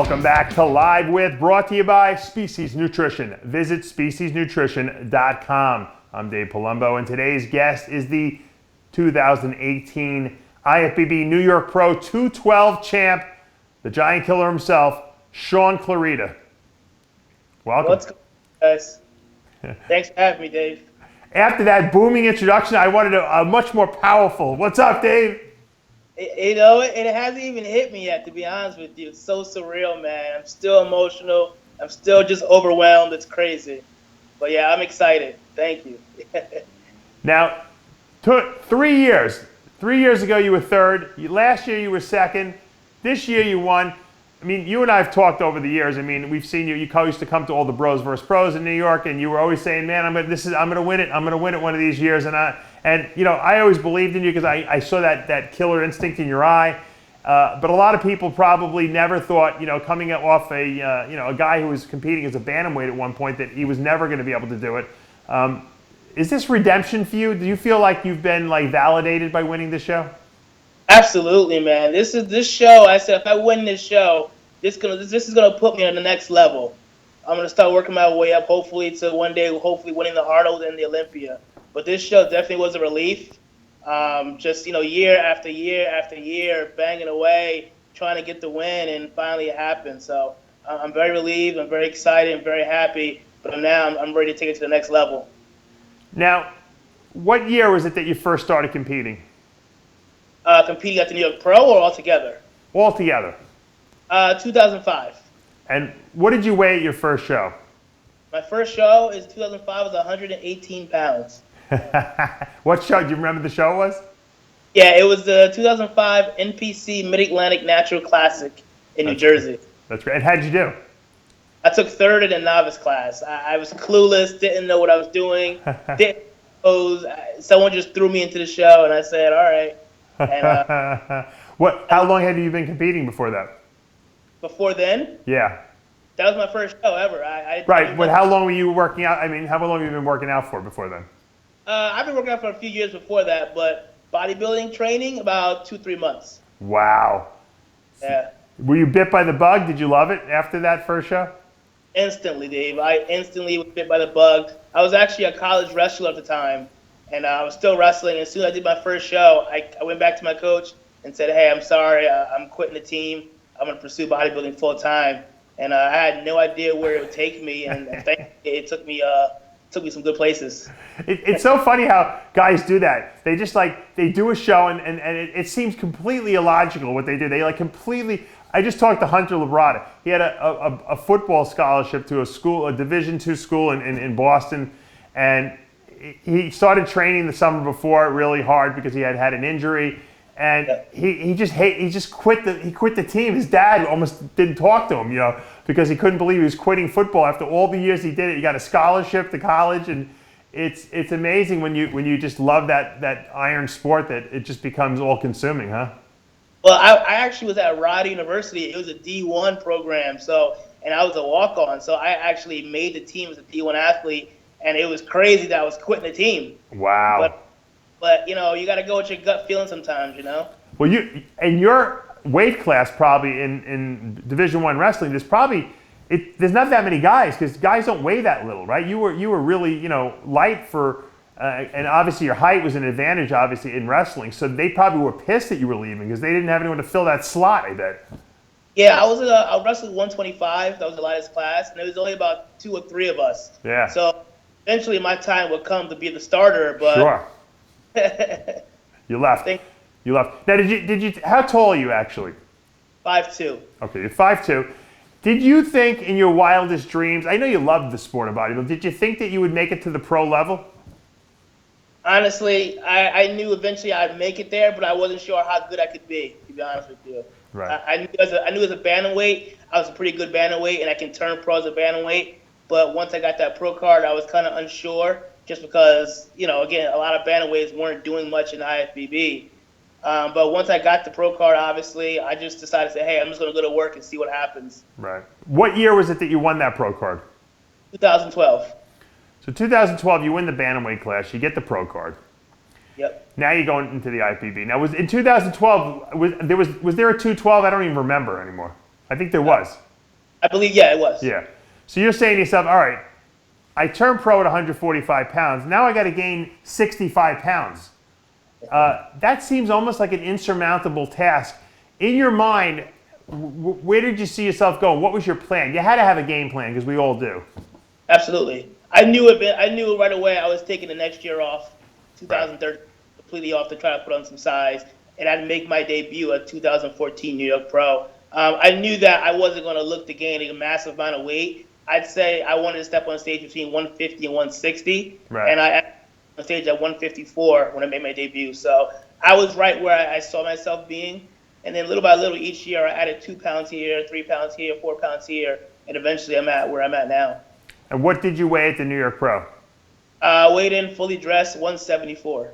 Welcome back to Live With, brought to you by Species Nutrition. Visit speciesnutrition.com. I'm Dave Palumbo, and today's guest is the 2018 IFBB New York Pro 212 champ, the giant killer himself, Shaun Clarida. Welcome. What's going on, guys? Thanks for having me, Dave. After that booming introduction, I wanted a much more powerful. What's up, Dave? It hasn't even hit me yet, to be honest with you. It's so surreal, man. I'm still emotional. I'm still just overwhelmed. It's crazy. But yeah, I'm excited. Thank you. Now, 3 years. 3 years ago, you were third. Last year, you were second. This year, you won. I mean, you and I have talked over the years. I mean, we've seen you. You used to come to all the Bros vs. Pros in New York, and you were always saying, "Man, I'm gonna win it. I'm gonna win it one of these years." And you know, I always believed in you because I saw that killer instinct in your eye. But a lot of people probably never thought, you know, coming off a guy who was competing as a bantamweight at one point, that he was never going to be able to do it. Is this redemption for you? Do you feel like you've been validated by winning this show? Absolutely, man. This show. I said, if I win this show, this is gonna put me on the next level. I'm gonna start working my way up, hopefully to one day, hopefully winning the Arnold and the Olympia. But this show definitely was a relief. Just year after year after year, banging away, trying to get the win, and finally it happened. So I'm very relieved. I'm very excited. I'm very happy. But now I'm ready to take it to the next level. Now, what year was it that you first started competing? Competing at the New York Pro or altogether? Altogether. 2005. And what did you weigh at your first show? My first show is 2005 was 118 pounds. What show? Do you remember the show was? Yeah, it was the 2005 NPC Mid-Atlantic Natural Classic in New Jersey. That's great. And how'd you do? I took third in the novice class. I was clueless, didn't know what I was doing, didn't pose. Someone just threw me into the show, and I said, all right. And, how long had you been competing before that? Before then? Yeah. That was my first show ever. Right, but how long were you working out? I mean, how long have you been working out for before then? I've been working out for a few years before that, but bodybuilding training, about 2-3 months. Wow. Yeah. Were you bit by the bug? Did you love it after that first show? Instantly, Dave. I instantly was bit by the bug. I was actually a college wrestler at the time, and I was still wrestling. As soon as I did my first show, I went back to my coach and said, hey, I'm sorry, I'm quitting the team. I'm going to pursue bodybuilding full time. And I had no idea where it would take me, and it took me some good places. It's so funny how guys do that. They just they do a show, and it seems completely illogical what they do. They completely. I just talked to Hunter Labrada. He had a football scholarship to a Division II school in Boston, and he started training the summer before really hard because he had an injury. And he quit the team. His dad almost didn't talk to him, because he couldn't believe he was quitting football after all the years he did it. He got a scholarship to college, and it's amazing when you just love that iron sport that it just becomes all consuming, huh? Well, I actually was at Rider University. It was a D1 program, and I was a walk-on, so I actually made the team as a D1 athlete, and it was crazy that I was quitting the team. Wow. But you got to go with your gut feeling sometimes, Well, in your weight class, probably in Division I wrestling, there's not that many guys, because guys don't weigh that little, right? You were really light for, and obviously your height was an advantage, obviously, in wrestling. So they probably were pissed that you were leaving because they didn't have anyone to fill that slot, I bet. Yeah, I wrestled 125. That was the lightest class, and there was only about 2 or 3 of us. Yeah. So eventually my time would come to be the starter, but. Sure. You left. You left. Now, did you? How tall are you actually? 5'2". Okay, you're 5'2". Did you think in your wildest dreams? I know you loved the sport of bodybuilding. Did you think that you would make it to the pro level? Honestly, I knew eventually I'd make it there, but I wasn't sure how good I could be. To be honest with you, right? I knew as a bantamweight, I was a pretty good bantamweight, and I can turn pro as a bantamweight. But once I got that pro card, I was kind of unsure. Just because, again, a lot of bantamweights weren't doing much in IFBB. But once I got the pro card, obviously, I just decided to say, hey, I'm just going to go to work and see what happens. Right. What year was it that you won that pro card? 2012. So 2012, you win the bantamweight class, you get the pro card. Yep. Now you're going into the IFBB. Now, in 2012, was there a 212? I don't even remember anymore. I think there was. I believe, yeah, it was. Yeah. So you're saying to yourself, all right, I turned pro at 145 pounds. Now I got to gain 65 pounds. That seems almost like an insurmountable task. In your mind, where did you see yourself going? What was your plan? You had to have a game plan because we all do. Absolutely. I knew it. I knew right away I was taking the next year off, 2013, completely off to try to put on some size, and I'd make my debut at 2014 New York Pro. I knew that I wasn't going to look to gain a massive amount of weight. I'd say I wanted to step on stage between 150 and 160, and I on stage at 154 when I made my debut. So I was right where I saw myself being. And then little by little each year I added 2 pounds here, 3 pounds here, 4 pounds here, and eventually I'm at where I'm at now. And what did you weigh at the New York Pro? Weighed in, fully dressed, 174.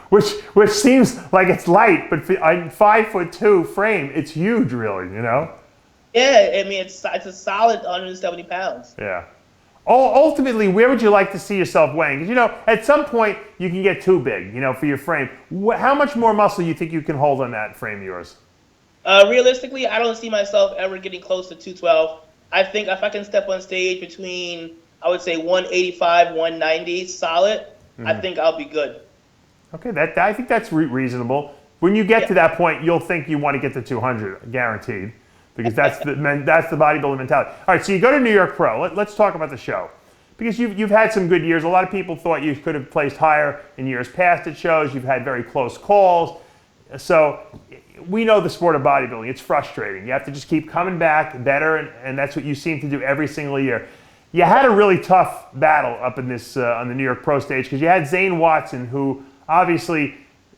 which seems like it's light, but on 5'2" frame, it's huge, really. You know. Yeah, I mean it's a solid 170 pounds. Yeah. Ultimately, where would you like to see yourself weighing? Because, you know, at some point, you can get too big, you know, for your frame. How much more muscle do you think you can hold on that frame of yours? Realistically, I don't see myself ever getting close to 212. I think if I can step on stage between, I would say, 185, 190, solid, I think I'll be good. Okay, I think that's reasonable. When you get to that point, you'll think you want to get to 200, guaranteed. Because that's the bodybuilding mentality. All right, so you go to New York Pro. Let's talk about the show. Because you've had some good years. A lot of people thought you could have placed higher in years past at shows. You've had very close calls. So we know the sport of bodybuilding. It's frustrating. You have to just keep coming back better, and that's what you seem to do every single year. You had a really tough battle up in this on the New York Pro stage because you had Zane Watson, who obviously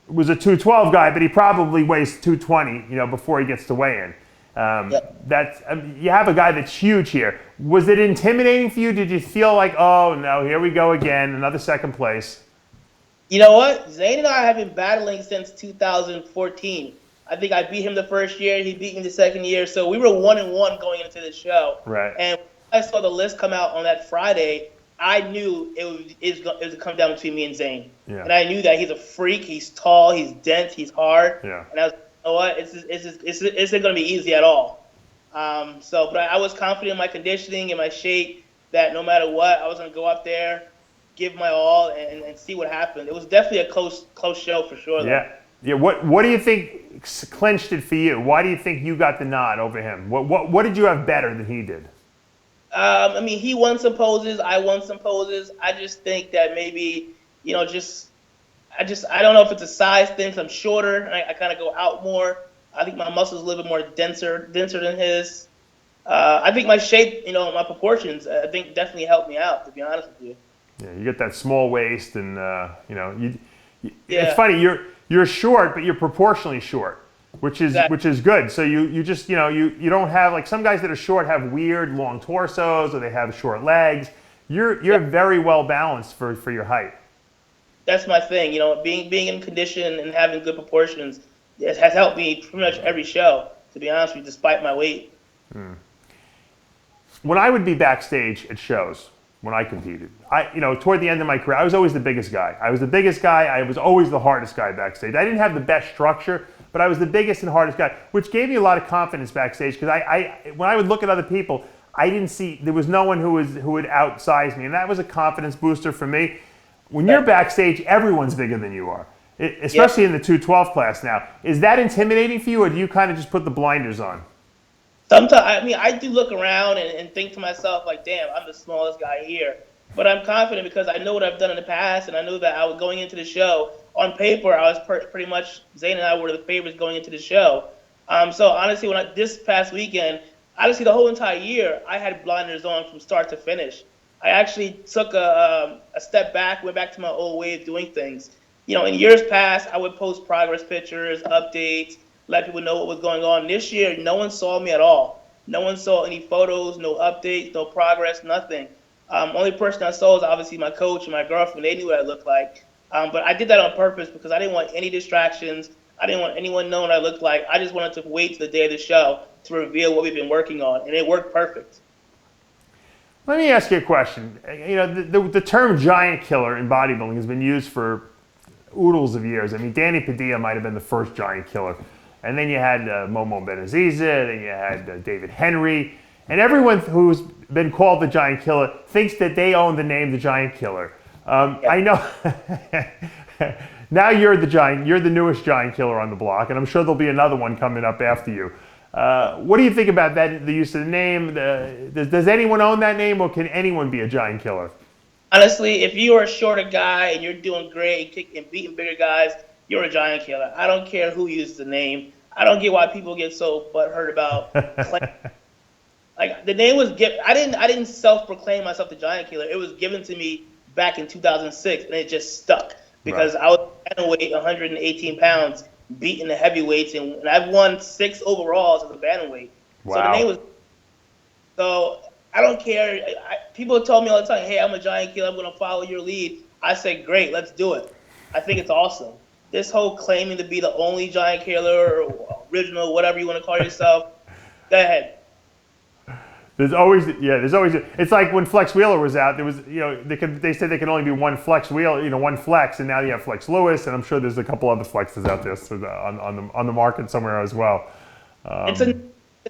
was a 212 guy, but he probably weighs 220, you know, before he gets to weigh in. You have a guy that's huge here. Was it intimidating for you? Did you feel like, oh no, here we go again, another second place? You know what? Zane and I have been battling since 2014. I think I beat him the first year. He beat me the second year. So we were 1-1 going into the show. Right. And when I saw the list come out on that Friday, I knew it was come down between me and Zane. Yeah. And I knew that he's a freak. He's tall. He's dense. He's hard. Yeah. And I was, you know what? It's isn't going to be easy at all. But I was confident in my conditioning and my shape that no matter what, I was going to go up there, give my all, and see what happened. It was definitely a close show for sure. Though. Yeah. Yeah. What do you think clinched it for you? Why do you think you got the nod over him? What did you have better than he did? I mean, he won some poses. I won some poses. I just think that maybe, you know, I don't know if it's a size thing. 'Cause I'm shorter and I kind of go out more. I think my muscles a little bit more denser than his. I think my shape, you know, my proportions, I think definitely helped me out, to be honest with you. Yeah, you get that small waist, and you know, it's funny. You're short, but you're proportionally short, which is good. So you just, you know, you don't have, like, some guys that are short have weird long torsos, or they have short legs. You're very well balanced for your height. That's my thing, you know, being in condition and having good proportions has helped me pretty much every show, to be honest with you, despite my weight. When I would be backstage at shows, when I competed, toward the end of my career, I was always the biggest guy. I was the biggest guy. I was always the hardest guy backstage. I didn't have the best structure, but I was the biggest and hardest guy, which gave me a lot of confidence backstage, because when I would look at other people, I didn't see, there was no one who would outsize me, and that was a confidence booster for me. When you're backstage, everyone's bigger than you are, especially in the 212 class now. Is that intimidating for you, or do you kind of just put the blinders on? Sometimes, I mean, I do look around and think to myself, like, damn, I'm the smallest guy here. But I'm confident because I know what I've done in the past, and I knew that I was going into the show. On paper, I was pretty much, Zane and I were the favorites going into the show. So honestly, this past weekend, honestly, the whole entire year, I had blinders on from start to finish. I actually took a step back, went back to my old way of doing things. You know, in years past, I would post progress pictures, updates, let people know what was going on. This year, no one saw me at all. No one saw any photos, no updates, no progress, nothing. Only person I saw was obviously my coach and my girlfriend. They knew what I looked like. But I did that on purpose because I didn't want any distractions. I didn't want anyone knowing what I looked like. I just wanted to wait till the day of the show to reveal what we've been working on, and it worked perfect. Let me ask you a question. You know, the term giant killer in bodybuilding has been used for oodles of years. I mean, Danny Padilla might have been the first giant killer. And then you had Momo Benaziza, then you had David Henry. And everyone who's been called the Giant Killer thinks that they own the name the Giant Killer. I know. Now you're the newest Giant Killer on the block, and I'm sure there'll be another one coming up after you. What do you think about that, the use of the name? Does anyone own that name, or can anyone be a Giant Killer? Honestly, if you are a shorter guy and you're doing great and beating bigger guys, you're a Giant Killer. I don't care who uses the name. I don't get why people get so butthurt about claim. Like, the name was given. I didn't self-proclaim myself the Giant Killer. It was given to me back in 2006, and it just stuck because I was bantamweight, 118 pounds, beating the heavyweights, and I've won 6 overalls as a bantamweight. Wow. So the name was. So I don't care. People told me all the time, "Hey, I'm a Giant Killer. I'm going to follow your lead." I said, "Great, let's do it." I think it's awesome. This whole claiming to be the only Giant Killer or original, whatever you want to call yourself, go ahead. There's always, it's like when Flex Wheeler was out, there was, they said there could only be one Flex Wheel, one Flex, and now you have Flex Lewis, and I'm sure there's a couple other Flexes out there on the market somewhere as well. It's a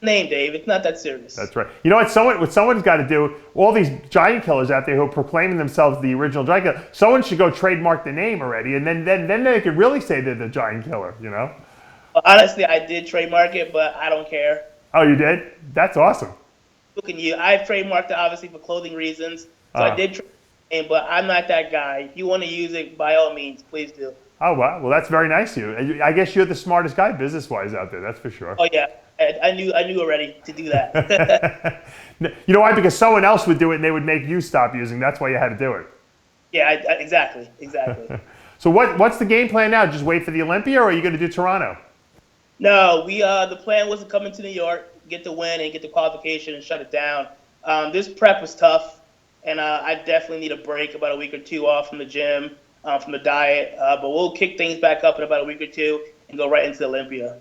name, Dave. It's not that serious. That's right. You know what someone's got to do, all these Giant Killers out there who are proclaiming themselves the original Giant Killer, someone should go trademark the name already, and then they could really say they're the Giant Killer, Well, honestly, I did trademark it, but I don't care. Oh, you did? That's awesome. Look at you. I've trademarked it, obviously, for clothing reasons, so I did trademark it, but I'm not that guy. If you want to use it, by all means, please do. Oh, wow. Well, that's very nice of you. I guess you're the smartest guy business-wise out there, that's for sure. Oh, yeah. I knew already to do that. You know why? Because someone else would do it and they would make you stop using. That's why you had to do it. Yeah, exactly. So what's the game plan now? Just wait for the Olympia, or are you going to do Toronto? No, the plan was to come into New York, get the win, and get the qualification and shut it down. This prep was tough, and I definitely need a break, about a week or 2 off from the gym, from the diet. But we'll kick things back up in about a week or 2 and go right into the Olympia.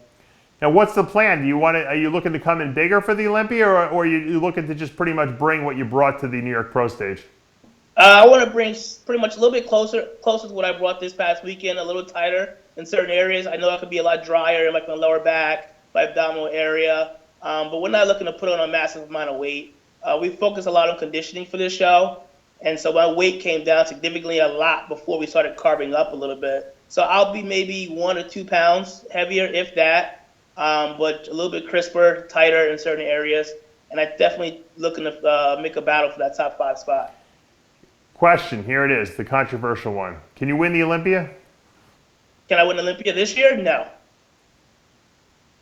Now, what's the plan? Are you looking to come in bigger for the Olympia, or are you looking to just pretty much bring what you brought to the New York Pro stage? I want to bring pretty much a little bit closer to what I brought this past weekend, a little tighter in certain areas. I know I could be a lot drier in like my lower back, my abdominal area, but we're not looking to put on a massive amount of weight. We focus a lot on conditioning for this show, and so my weight came down significantly a lot before we started carving up a little bit. So I'll be maybe 1 or 2 pounds heavier, if that. But a little bit crisper, tighter in certain areas, and I'm definitely looking to make a battle for that top 5 spot. Question, here it is, the controversial one. Can you win the Olympia? Can I win Olympia this year? No.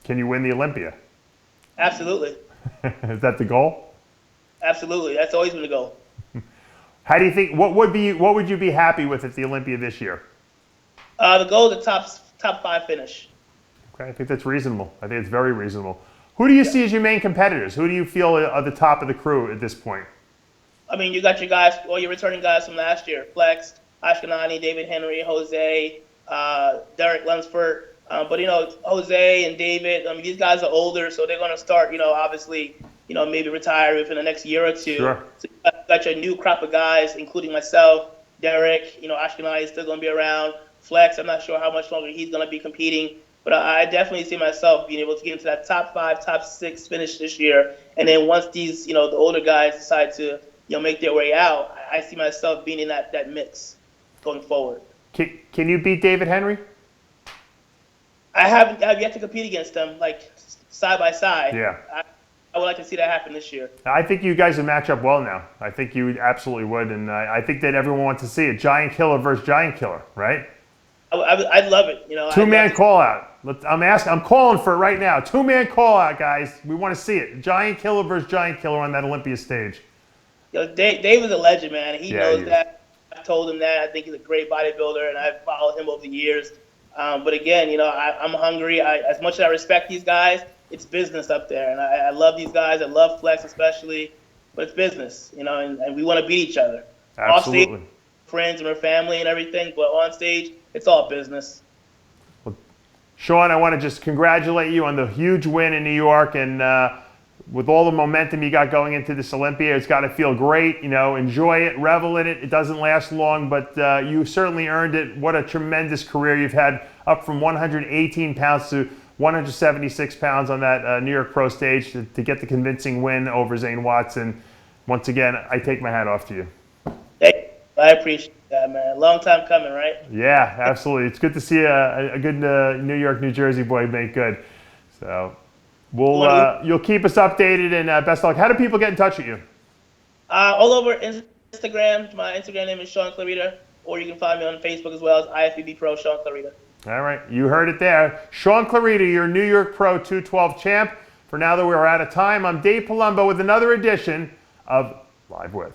Can you win the Olympia? Absolutely. Is that the goal? Absolutely. That's always been the goal. How do you think, what would you be happy with at the Olympia this year? The goal is the top 5 finish. Okay, I think that's reasonable. I think it's very reasonable. Who do you see as your main competitors? Who do you feel are the top of the crew at this point? I mean, you got your guys, all your returning guys from last year: Flex, Ashkenani, David Henry, Jose, Derek Lunsford. But Jose and David, these guys are older, so they're going to start, obviously, maybe retire within the next year or 2. Sure. So you got your new crop of guys, including myself, Derek. Ashkenani is still going to be around. Flex, I'm not sure how much longer he's going to be competing. But I definitely see myself being able to get into that top 5, top 6 finish this year. And then once these, the older guys decide to, make their way out, I see myself being in that mix going forward. Can you beat David Henry? I have yet to compete against them, like, side by side. Yeah. I would like to see that happen this year. I think you guys would match up well now. I think you absolutely would. And I think that everyone wants to see it. Giant Killer versus Giant Killer, right? I'd love it. 2-man call out. I'm calling for it right now. 2-man call out, guys. We want to see it. Giant Killer versus Giant Killer on that Olympia stage. Dave is a legend, man. He knows that. I told him that. I think he's a great bodybuilder, and I've followed him over the years. But again, I'm hungry. As much as I respect these guys, it's business up there, and I love these guys. I love Flex especially, but it's business, and we want to beat each other. Absolutely. Off stage, friends and our family and everything, but on stage, it's all business. Well, Shaun, I want to just congratulate you on the huge win in New York, and with all the momentum you got going into this Olympia, it's got to feel great. Enjoy it, revel in it. It doesn't last long, but you certainly earned it. What a tremendous career you've had, up from 118 pounds to 176 pounds on that New York Pro stage to get the convincing win over Zane Watson. Once again, I take my hat off to you. Hey, I appreciate that, man. Long time coming, right? Yeah, absolutely. It's good to see a good New York, New Jersey boy make good. So you'll keep us updated, and best of luck. How do people get in touch with you? All over Instagram. My Instagram name is Shaun Clarida, or you can find me on Facebook as well as IFBB Pro Shaun Clarida. All right, you heard it there. Shaun Clarida, your New York Pro 212 champ. For now that we're out of time, I'm Dave Palumbo with another edition of Live With.